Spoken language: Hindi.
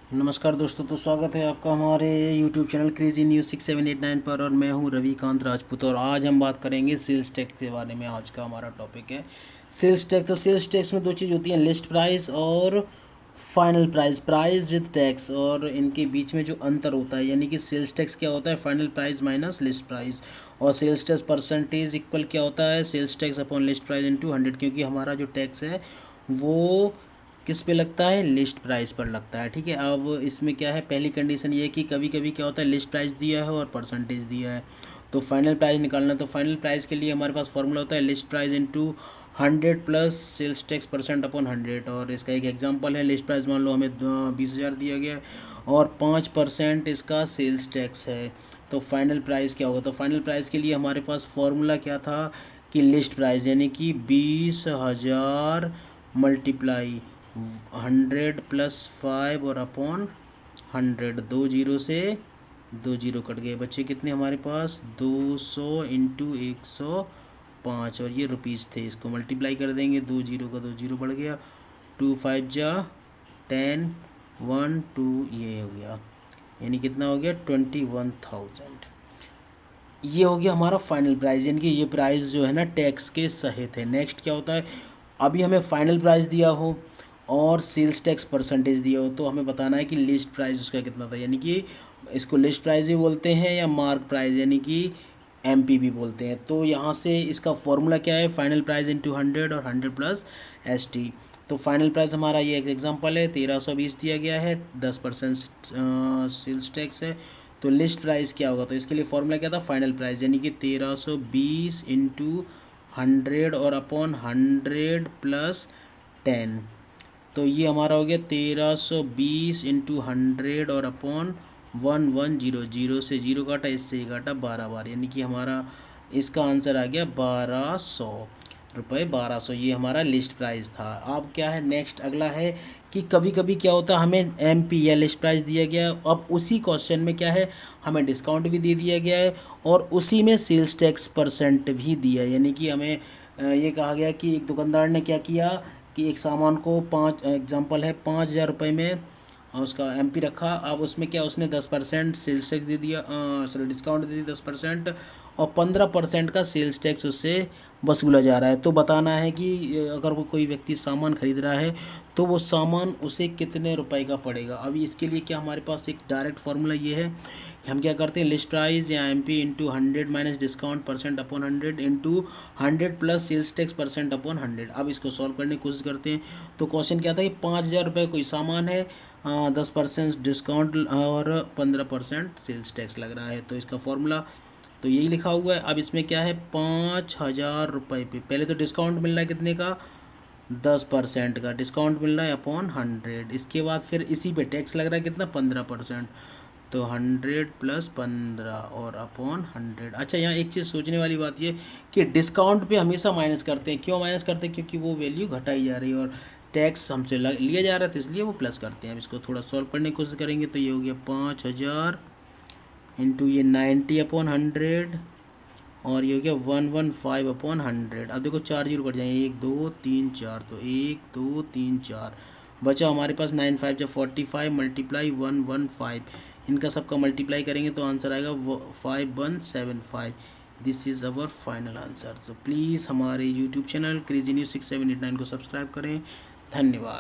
नमस्कार दोस्तों, तो स्वागत है आपका हमारे YouTube चैनल क्रेजी न्यूज़ 6789 पर। और मैं हूं रविकांत राजपूत और आज हम बात करेंगे सेल्स टैक्स के बारे में। आज का हमारा टॉपिक है सेल्स टैक्स। तो सेल्स टैक्स में दो चीज़ होती हैं, लिस्ट प्राइस और final price, price with tax. और इनके बीच में जो अंतर होता है, यानी कि सेल्स टैक्स क्या होता है, final price minus list price. और सेल्स टैक्स परसेंटेज इक्वल क्या होता है, sales tax upon list price into 100, क्योंकि हमारा जो टैक्स है वो किस पे लगता है, लिस्ट प्राइस पर लगता है। ठीक है, अब इसमें क्या है, पहली कंडीशन ये है कि कभी कभी क्या होता है, लिस्ट प्राइस दिया है और परसेंटेज दिया है तो फाइनल प्राइस निकालना। तो फाइनल प्राइस के लिए हमारे पास फॉर्मूला होता है list price into 100 plus sales tax percent upon 100। और इसका एक एग्जांपल है, लिस्ट प्राइस मान लो हमें 20,000 दिया गया है और 5% इसका सेल्स टैक्स है, तो फाइनल प्राइस क्या होगा। तो फाइनल प्राइस के लिए हमारे पास फॉर्मूला क्या था कि लिस्ट प्राइस यानी कि 20,000 मल्टीप्लाई 100 प्लस 5 और अपॉन 100। 2 जीरो से 2 जीरो कट गए, बच्चे कितने हमारे पास 200 इंटू 105। और ये रुपीज़ थे, इसको मल्टीप्लाई कर देंगे, 2 जीरो का 2 जीरो बढ़ गया, 2 5 जा 10 1 2, ये हो गया, यानी कितना हो गया 21,000। ये हो गया हमारा फाइनल प्राइस, यानी कि ये प्राइस जो है ना टैक्स के सहित है। नेक्स्ट क्या होता है, अभी हमें फाइनल प्राइस दिया हो और सेल्स टैक्स परसेंटेज दिया हो, तो हमें बताना है कि लिस्ट प्राइस उसका कितना था। यानी कि इसको लिस्ट प्राइस भी बोलते हैं या मार्क प्राइस, यानी कि एमपी भी बोलते हैं। तो यहाँ से इसका फॉर्मूला क्या है, फाइनल प्राइस इंटू 100 और 100 प्लस एसटी। तो फाइनल प्राइस हमारा ये एक एग्जांपल है, 1320 दिया गया है, 10% सेल्स टैक्स है। तो लिस्ट प्राइस क्या होगा, तो इसके लिए फॉर्मूला क्या था, फाइनल प्राइस यानी कि 1320 इंटू 100 और अपॉन 100 प्लस 10। तो ये हमारा हो गया 1320 इंटू 100 और अपॉन 1100। जीरो से जीरो काटा, इससे ही काटा 12 बार, यानी कि हमारा इसका आंसर आ गया 1200 रुपये, 1200। ये हमारा लिस्ट प्राइस था। अब क्या है, नेक्स्ट अगला है कि कभी कभी क्या होता है, हमें एमपी या लिस्ट प्राइस दिया गया है, अब उसी क्वेश्चन में क्या है, हमें डिस्काउंट भी दे दिया गया है और उसी में सेल्स टैक्स परसेंट भी दिया है। यानी कि हमें ये कहा गया कि एक दुकानदार ने क्या किया कि एक सामान को 5 एग्जाम्पल है 5,000 रुपये में उसका एमपी रखा। अब उसमें क्या, उसने 10% सेल्स टैक्स दे दिया, सॉरी डिस्काउंट दे दी 10%, और 15% का सेल्स टैक्स उससे वसूला जा रहा है। तो बताना है कि अगर वो कोई व्यक्ति सामान खरीद रहा है तो वो सामान उसे कितने रुपए का पड़ेगा। अभी इसके लिए क्या हमारे पास एक डायरेक्ट फार्मूला ये है, हम क्या करते हैं, लिस्ट प्राइस या MP into 100 minus discount percent upon 100 into 100 plus sales tax percent upon 100। अब इसको सॉल्व करने की कोशिश करते हैं। तो क्वेश्चन क्या था कि 5,000 रुपये कोई सामान है, 10% डिस्काउंट और 15% सेल्स टैक्स लग रहा है। तो इसका फॉर्मूला तो यही लिखा हुआ है। अब इसमें क्या है, 5,000 रुपये पे पहले तो डिस्काउंट मिल रहा है कितने का, 10% का डिस्काउंट मिल रहा है अपॉन 100। इसके बाद फिर इसी पे टैक्स लग रहा है कितना, 15%। तो 100 प्लस 15 और अपॉन 100। अच्छा, यहाँ एक चीज़ सोचने वाली बात ये कि डिस्काउंट पे हमेशा माइनस करते हैं। क्यों माइनस करते हैं, क्योंकि वो वैल्यू घटाई जा रही है और टैक्स हमसे लिया जा रहा है, तो इसलिए वो प्लस करते हैं। अब इसको थोड़ा सॉल्व करने की कोशिश करेंगे तो ये हो गया 5,000 इंटू ये 90 अपॉन 100 और ये हो गया 115 अपॉन 100। अब देखो 4 जीरो कट जाएंगे, 1 2 3 4, तो 1 2 3 4 बचा हमारे पास 9 5 जब 45 मल्टीप्लाई 115, इनका सबका मल्टीप्लाई करेंगे तो आंसर आएगा 5175। This is our final answer. तो प्लीज़ हमारे यूट्यूब चैनल क्रेजी न्यूज़ 6789 को सब्सक्राइब करें। धन्यवाद।